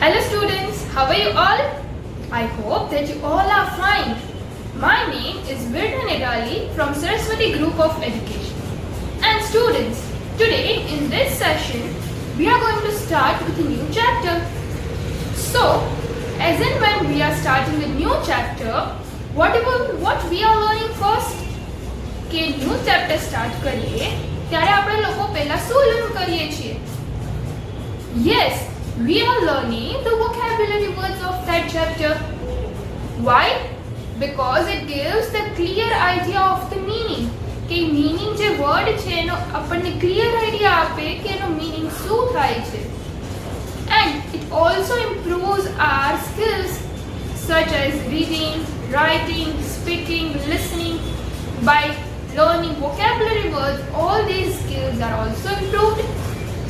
Hello students, how are you all? I hope that you all are fine. My name is Virna Nedali from Saraswati Group of Education. And students, today in this session, we are going to start with a new chapter. So, as and when we are starting a new chapter, what we are learning first? કે new chapter start કરીએ ત્યારે આપણે લોકો પહેલા શું learn કરીએ છીએ? Yes, we are learning the vocabulary words of that chapter. Why? Because it gives the clear idea of the meaning. કે meaning જે word છે એનો આપણને clear idea આપે કે એનો meaning શું થાય છે. And it also improves our skills such as reading, writing, speaking, listening. By learning vocabulary words, all these skills are also improved.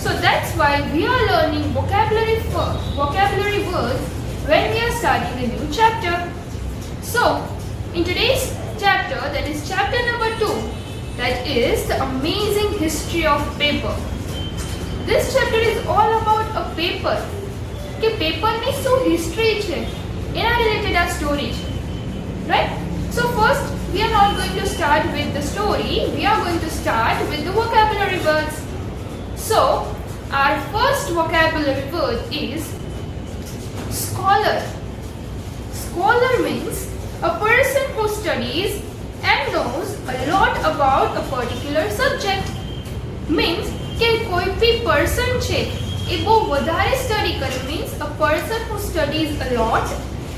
So that's why we are learning vocabulary words when we are starting a new chapter. So in today's chapter, that is chapter number 2, that is the amazing history of paper. This chapter is all about a paper. કે paper ની શું history છે એના related આ story છે, right? So first, we are not going to start with the story, we are going to start with the vocabulary words. So, our first vocabulary word is scholar. Scholar means a person who studies and knows a lot about a particular subject. Means કે કોઈ બી person છે એ બહુ વધારે study કરે, means a person who studies a lot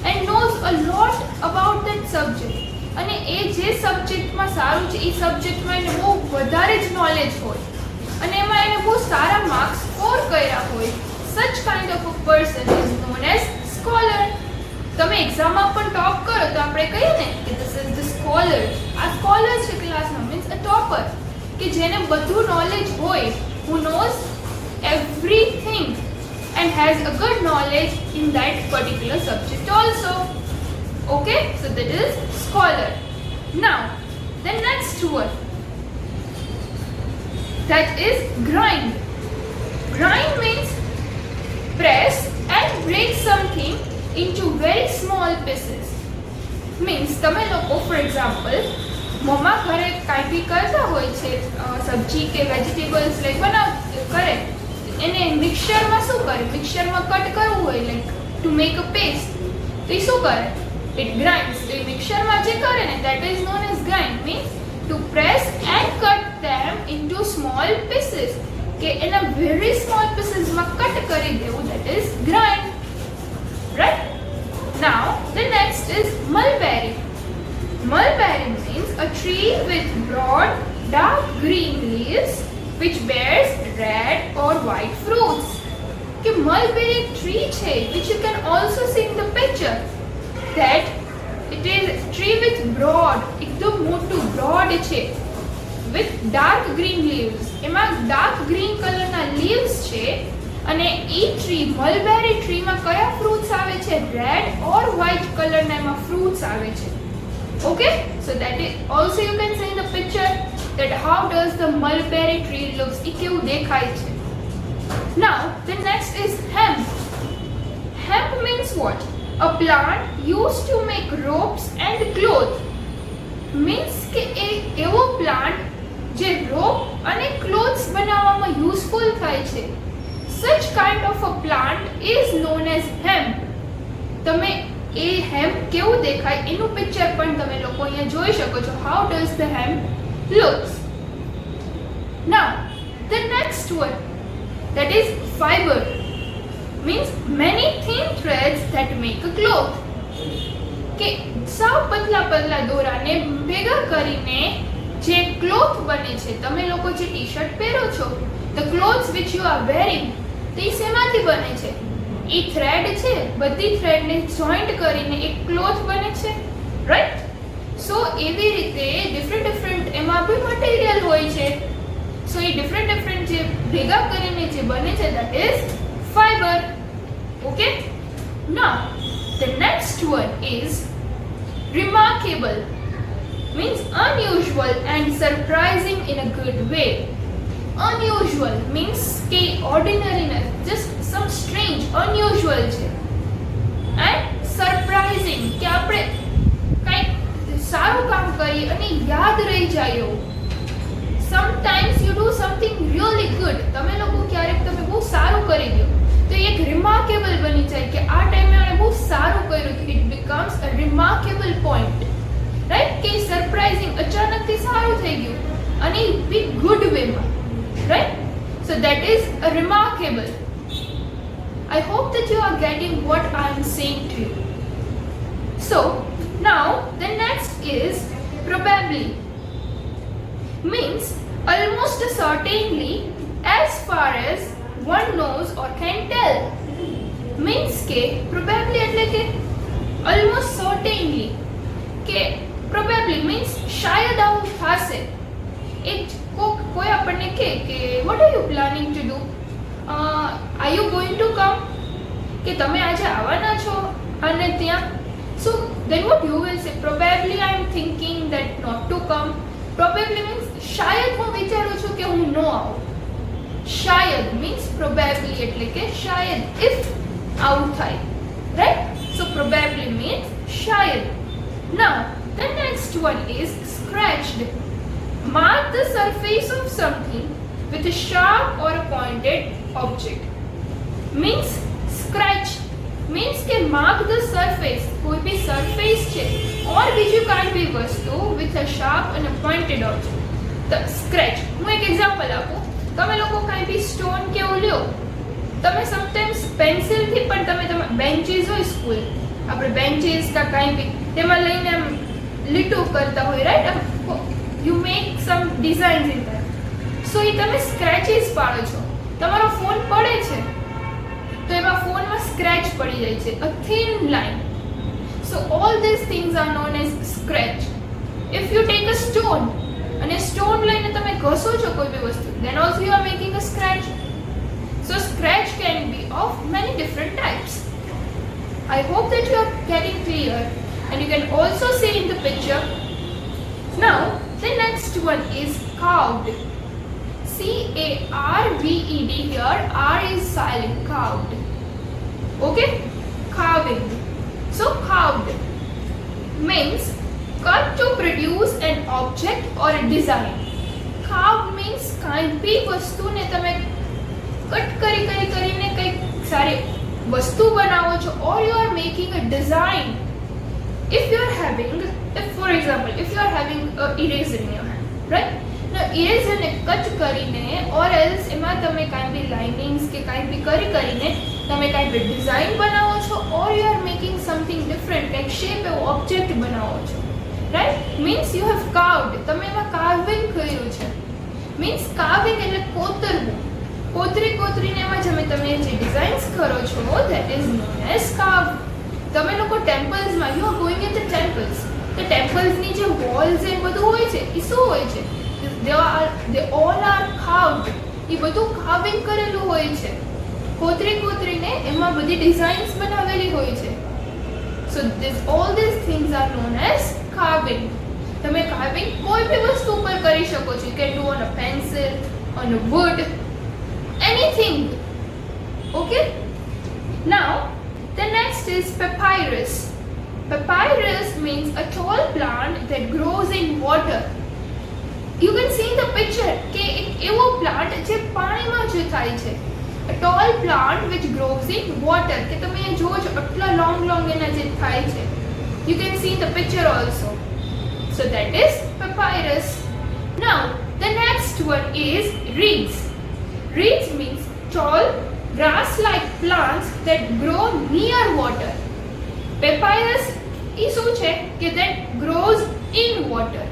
and knows a lot about that subject. અને એ જે સબ્જેક્ટમાં સારું છે એ સબ્જેક્ટમાં એને બહુ વધારે જ નોલેજ હોય અને એમાં એને બહુ સારા માર્ક્સ સ્કોર કર્યા હોય. સચ kind of a person is known as scholar. તમે એક્ઝામમાં પણ ટોપ કરો તો આપણે કહીએ ને કે ધીસ ઇઝ ધ સ્કોલર. આ સ્કોલર છે ક્લાસમાં, મીન્સ અ ટોપર, કે જેને બધું નોલેજ હોય, હુ nose everything and has a good knowledge in that particular subject also. Okay, so that is scholar. Now the next word, that is grind. Grind means press and break something into very small pieces. Means તમે લોકો for example મમ્મા ઘરે કાંઈ બી કરતા હોય છે, સબ્જી કે vegetables like કરે એને મિક્સચરમાં શું કરે, મિક્સચરમાં કટ કરવું હોય like to make a paste, તો એ શું કરે? It grinds. The mixture માં જે કરે ને, that is known as grind. Means to press and cut them into small pieces. કે એના very small pieces માં cut કરી દેવું, that is grind. Right? Now the next is mulberry. Mulberry means a tree with broad dark green leaves which bears red or white fruits. કે mulberry tree છે, which you can also see in the picture. That it is tree with broad, એકદમ મોટું broad છે, with dark green leaves. એમાં dark green કલરના leaves છે અને એ tree mulberry tree માં કયા fruits આવે છે? Red or white કલરના એમાં fruits આવે છે. Okay, so that is also you can see in the picture that how does the mulberry tree looks, એ કેવું દેખાય છે. Now the next is hemp. Hemp means what? A plant used to make ropes and cloth. Means કે એવો plant જે rope અને clothes બનાવવામાં useful થાય છે. Such kind of a plant is known as hemp. તમે એ hemp કેવું દેખાય એનું પિક્ચર પણ તમે લોકો અહીંયા જોઈ શકો છો. How does the hemp looks? Now the next one, that is fiber. Means many thin threads that make a cloth. કે સાવ પતલા પતલા દોરાને ભેગા કરીને જે ક્લોથ બને છે, તમે લોકો જે ટી-શર્ટ પહેરો છો, the clothes which you are wearing, તે શેમાંથી બને છે? એ થ્રેડ છે, બધી થ્રેડને જોઈન્ટ કરીને એક ક્લોથ બને છે, રાઈટ? સો એવી રીતે ડિફરન્ટ એમાં બી મટીરિયલ હોય છે. સો એ ડિફરન્ટ જે ભેગા કરીને જે બને છે, that is fiber. Okay, now the next one is remarkable. Means unusual and surprising in a good way. Unusual means કે ordinary, just some strange, unusual છે. And surprising કે આપણે કંઈક સારું કામ કરીએ અને યાદ રહી જાય એવું. Sometimes you do something really good. તમે લોકો ક્યારેક તમે બહુ સારું કરી દો તો એક રિમાર્કેબલ બની જાય કે આ ટાઈમે આપણે બહુ સારું કર્યું. It becomes a remarkable point. Right કે સરપ્રાઇઝિંગ અચાનકથી સારું થઈ ગયું અને બી ગુડ વેમાં. Right so that is a remarkable. I hope that you are getting what I am saying to you. So now the next is probably. Means almost certainly, as far as one knows or can tell. Means કે probably એટલે કે almost certainly કે probably means શાયદ આવું થશે. એક કોઈ આપણને કહે કે what are you planning to do? Are you going to come? કે તમે આજે આવવાના છો અને ત્યાં. So then what you will say? Probably I am thinking that not to come. Probably means શાયદ હું વિચારું છું કે હું ન આવું. શાયદ means probably એટલે કે શાયદ if આવું થાય. Right? So probably means શાયદ. Now the next one is scratched. Mark the surface of something with a sharp or a pointed object. Means scratch means કે mark the surface, કોઈ બી surface છે or બીજું કાંઈ બી વસ્તુ with a sharp and a pointed object. The scratch. હું એક example આપું. તમે લોકો કાંઈ બી સ્ટોન કે એવું લ્યો, તમે સમટાઈમ્સ પેન્સિલથી પણ તમે બેન્ચીસ હોય સ્કૂલ, આપણે બેન્ચીસ કા કાંઈ બી તેમાં લઈને આમ લીટું કરતા હોય. Right you make some designs in that. So એ તમે સ્ક્રેચીસ પાડો છો. તમારો ફોન પડે છે તો એમાં ફોનમાં સ્ક્રેચ પડી જાય છે, a thin line. So all these things are known as scratch. If you take a stone અને સ્ટોન લઈને તમે ઘસો છો કોઈ બી વસ્તુ, then also you are making a scratch. So scratch can be of many different types. I hope that you are getting clear and you can also see in the picture. Now the next one is carved. C-A-R-V-E-D here. R is silent. Carved. Okay? Carving. So carved means cut to produce an object or a design. Carved means કાંઈ બી વસ્તુને તમે cut કરીને કંઈક સારી વસ્તુ બનાવો છો or you are making a design. If you are having, for example, if you are having a eraser in your hand, right? Now eraser ને કટ કરીને or else એમાં તમે કાંઈ બી લાઇનિંગ્સ કે કાંઈ બી કરીને તમે કાંઈ બી ડિઝાઇન બનાવો છો or you are making something different, કાંઈક શેપ એવો ઓબ્જેક્ટ બનાવો છો. Right? Means you have carved. તમે એમાં કાર્વિંગ કર્યું છે. Means carving એટલે કોતરવું. કોતરીને એમાં તમે જે ડિઝાઇન્સ કરો છો that is known as carved. તમે લોકો ટેમ્પલ્સમાં, you are going in the temples. તો ટેમ્પલ્સની જે વોલ્સ એ બધું હોય છે એ શું હોય છે? They all are carved. એ બધું કાર્વિંગ કરેલું હોય છે. કોતરીને એમાં બધી ડિઝાઇન્સ બનાવેલી હોય છે. So all these things are known as carving. તમે કાર્વિંગ કોઈ બી વસ્તુ ઉપર કરી શકો છો. You can do on a pencil, on a wood, anything. Okay? Now the next is papyrus. Papyrus means a tall plant that grows in water. You can see in the picture કે એક એવો plant જે પાણીમાં જે થાય છે. A tall plant which grows in water. કે તમે જોવો છો આટલા long એના જે થાય છે. You can see the picture also. So that is papyrus. Now the next one is reeds. Reeds means tall grass-like plants that grow near water. Papyrus એ શું છે કે that grows in water.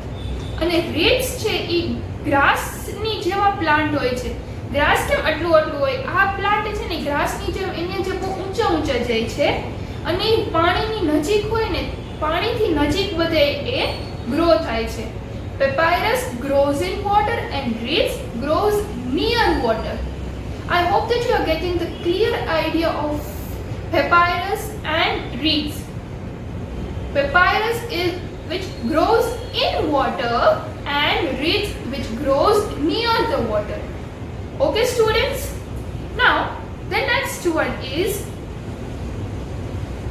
અને reeds છે એ ગ્રાસની જેવા plant હોય છે. Grass કેમ આટલું હોય? આ પ્લાન્ટ છે ને ગ્રાસની જેમ એને જે બહુ ઊંચા જાય છે અને પાણીની નજીક હોય ને, પાણીથી નજીક બધે એ ગ્રો થાય છે. Papyrus grows in water and reeds grows near water. I hope that you are getting the clear idea of papyrus and reeds. Papyrus is which grows in water and reeds which grows near the water. Okay students? Now The next one is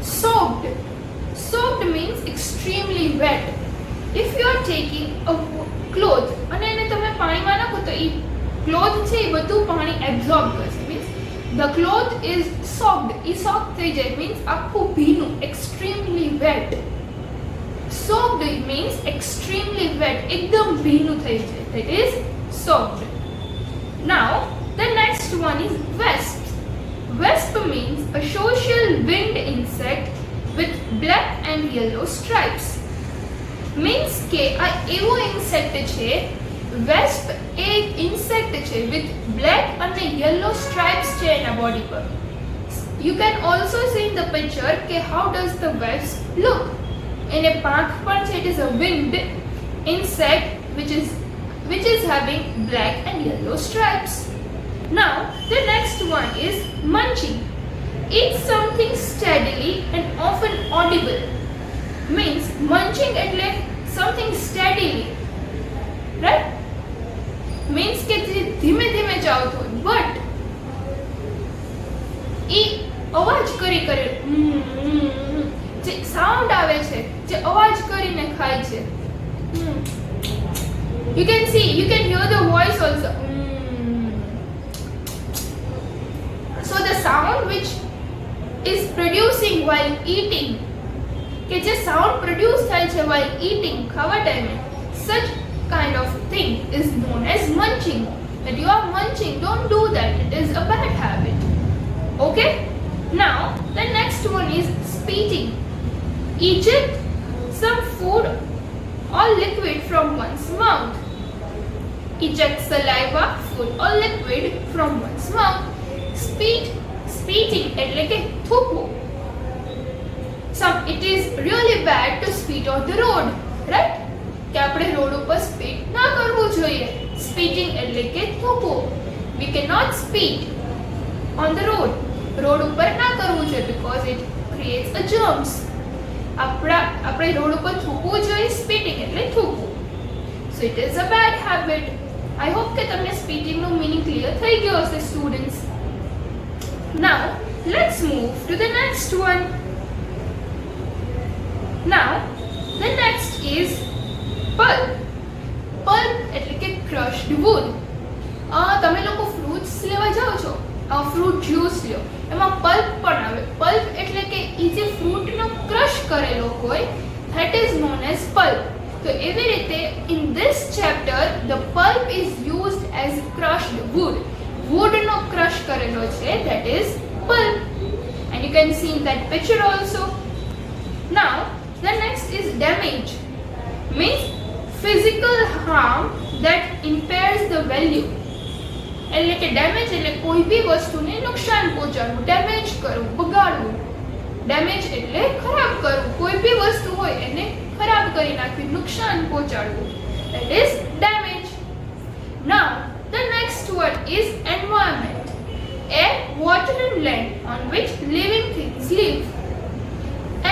soaked. Soaked means extremely wet. If you are taking a cloth અને એને તમે પાણીમાં નાખો તો એ cloth છે એ બધું પાણી absorb કરશે. Means the cloth is soaked. એ સોક થઈ જાય મીન્સ આખું ભીનું, extremely wet. Soaked means extremely wet, એકદમ ભીનું થઈ જાય. That is soaked. Now the next one is wasp. Wasp means a social winged insect with black and yellow stripes. Means કે આ એવો ઇન્સેક્ટ છે, વેસ્પ એક ઇન્સેક્ટ છે with black અને yellow stripes છે એના બોડી પર. You can also see in the picture કે how does the wasp look. એને પાંખ પણ છે, it is a winged insect which is having black and yellow stripes. Now the next one is munching. Eat something steadily and often audible. Means munching એટલે something steadily, right? Means કે ધીમે ધીમે ચાવતો હોય, but એ અવાજ કરી જે sound આવે છે, જે અવાજ કરીને ખાય છે. You can hear the voice also. So the sound which is producing while eating, કે જે સાઉન્ડ પ્રોડ્યુસ થાય છે while eating, ખાવા ટાઈમે, such kind of thing is known as munching. That you are munching, don't do that, it is a bad habit. Okay? Now the next one is spitting. Eject some food or liquid from one's mouth. Eject saliva, food or liquid from one's mouth. Spitting એટલે કે થૂકવું. It is really bad to spit on the road, right? કે આપણે road ઉપર સ્પીટ ના કરવું જોઈએ. Spitting એટલે કે થૂકવું. We cannot spit on the road. Road ઉપર ના કરવું જોઈએ because it creates a germs. આપણે રોડ ઉપર થૂકવું જોઈએ. Spitting એટલે થૂકવું. So it is a bad habit. I hope કે તમને spitting નો meaning clear થઈ ગયો હશે students. Now let's move to the next one. Now the next is pulp. Pulp એટલે કે crushed wood. તમે લોકો ફ્રૂટ્સ લેવા જાઓ છો, ફ્રૂટ જ્યુસ લ્યો, એમાં પલ્પ પણ આવે. પલ્પ એટલે કે એ જે ફ્રૂટનો ક્રશ કરેલો હોય, that is known as pulp. તો એવી રીતે in this chapter the pulp is used as crushed wood. Woodનો ક્રશ કરેલો છે, that is pulp. And you can see in that picture also. Now the next is damage. Means physical harm that impairs the value. એટલે કે damage એટલે કોઈ બી વસ્તુને નુકસાન પહોંચાડવું, ડેમેજ કરવું, બગાડવું. ડેમેજ એટલે ખરાબ કરવું, કોઈ બી વસ્તુ હોય એને ખરાબ કરી નાખવી, નુકસાન પહોંચાડવું. That is damage. Now the next one is environment. Air, water and land on which living things live.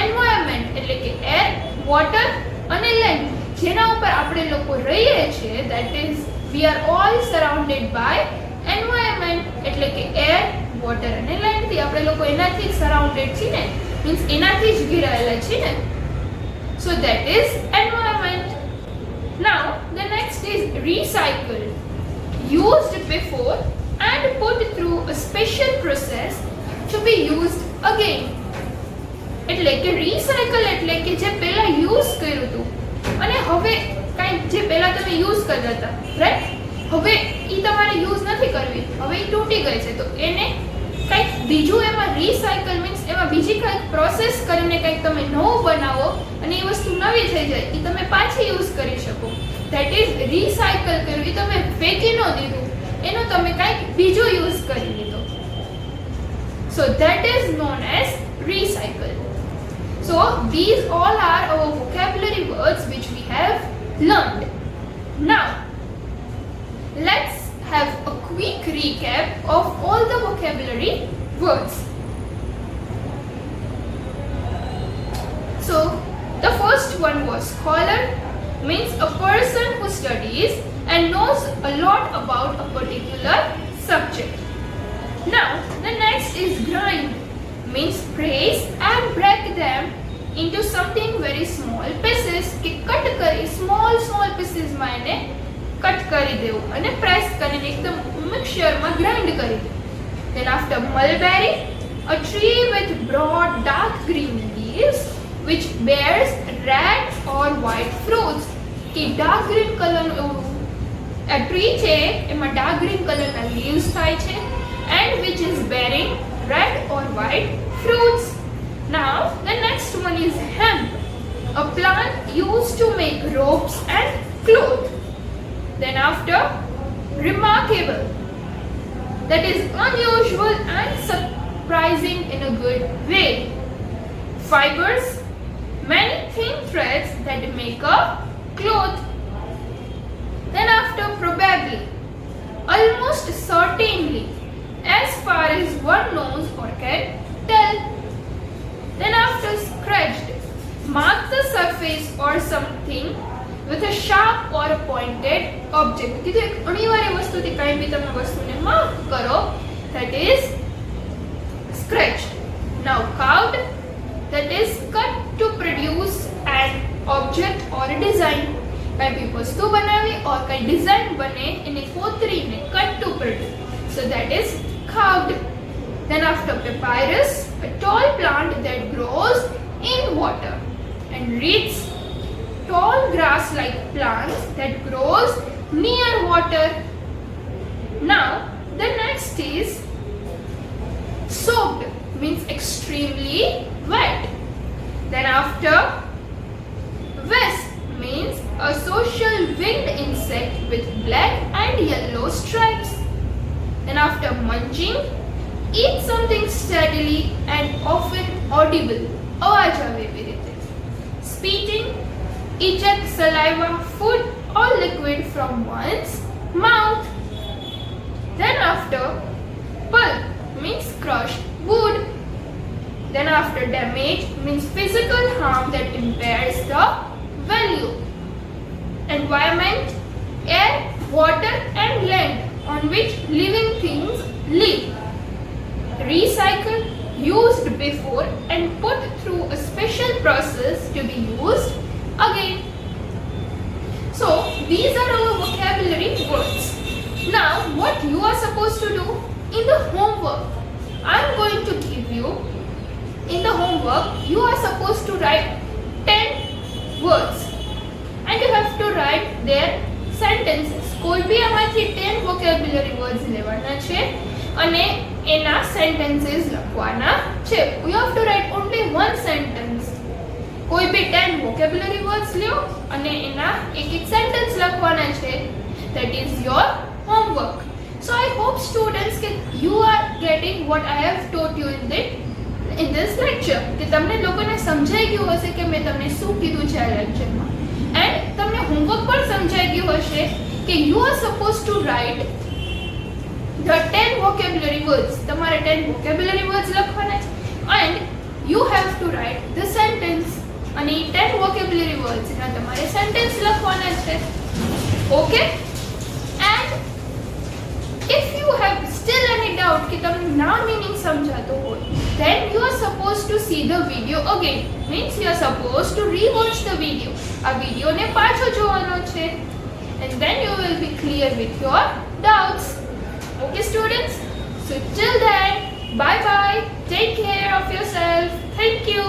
Environment એટલે કે air, water અને land જેના ઉપર આપણે લોકો રહીએ છીએ, that is we are all surrounded by environment. એટલે કે air, water અને land થી આપણે લોકો એનાથી સરાઉન્ડેડ છીએ ને, મીન્સ એનાથી જ ઘેરાયેલા છીએ ને. So that is environment. Now the next is recycle. Used before and put through a special process to be used again. એટલે કે રિસાયકલ એટલે કે જે પહેલા યુઝ કર્યું હતું અને હવે કંઈક જે પહેલા તમે યુઝ કરતા હતા, રાઈટ, હવે એ તમારે યુઝ નથી કરવી, હવે એ તૂટી ગઈ છે, તો એને કંઈક બીજું એમાં રિસાયકલ મીન્સ એમાં બીજી કંઈક પ્રોસેસ કરીને કંઈક તમે નવું બનાવો અને એ વસ્તુ નવી થઈ જાય, એ તમે પાછી યુઝ કરી શકો. ધેટ ઇઝ રિસાયકલ કર્યું, એ તમે ફેંકી ન દીધું, એનો તમે કંઈક બીજો યુઝ કરી લીધો. So that is known as recycle. So these all are our vocabulary words which we have learned. Now let's have a quick recap of all the vocabulary words. So the first one was scholar, means a person who studies and knows a lot about a particular subject. Now the next is grind, means press and break them into something very small pieces. કે cut કરી small pieces માં એને cut કરી દેવું અને press કરીને એકદમ મિક્સચરમાં grind કરી દેવું. Then after mulberry, a tree with broad dark green leaves which bears red or white fruits. કે dark green કલરનું a tree છે એમાં dark green કલરના leaves થાય છે and which is bearing red or white fruits. Now the next one is hemp, a plant used to make ropes and cloth. Then after remarkable, that is unusual and surprising in a good way. Fibers, many thin threads that make a cloth. Then after probably, almost certainly, as far as one knows or can tell. Then after scratched, mark the surface or something with a sharp or a pointed object. કીધું એક અનિવાર્ય વસ્તુથી કંઈ બી તમે વસ્તુને mark કરો, that is scratched. Now carved, that is cut to produce an object or a design. કંઈ બી વસ્તુ બનાવી or કંઈ ડિઝાઇન બને એને કોતરીને cut to produce, so that is carved. Then after papyrus, a tall plant that grows in water, and reeds, tall grass-like plants that grows near water. Now the next is soaked, means extremely wet. Then after wasp, means a social winged insect with black and yellow stripes. Then after munching, eat something steadily and often audible. અવાજ આવે એવી રીતે. Spitting, eject saliva, food or liquid from one's mouth. Then after pulp, means crushed wood. Then after damage, means physical harm that impairs the value. Environment, air, water and land on which living things live. Recycle, used before and put through a special process to be used again. So these are our vocabulary words. Now what you are supposed to do in the homework, I am going to give you, in the homework you are supposed to write 10 words and you have to write their sentences. કોઈ બી આમાંથી 10 vocabulary words લેવાના છે અને એના sentences લખવાના છે. You have to write only one sentence. કોઈ બી 10 vocabulary words લ્યો અને એના એક sentence લખવાના છે. That is your homework. So I hope students that you are getting what I have taught you in this lecture. કે તમને લોકોને સમજાઈ ગયું હશે કે મેં તમને શું કીધું છે આ લેક્ચરમાં. And તમને હોમવર્ક પણ સમજાઈ ગયું હશે કે you are supposed to write the 10 vocabulary words. તમારે 10 vocabulary words લખવાના છે and you have to write the sentence. અને 10 vocabulary words ના તમારે sentence લખવાના છે. Okay? And if you have still any doubt કે તમને ના meaning સમજાતો હોય, then you are supposed to see the video again. Means you are supposed to rewatch the video. આ video ને પાછો જોવાનો છે. And then you will be clear with your doubts. Okay students? So till then, bye bye. Take care of yourself. Thank you.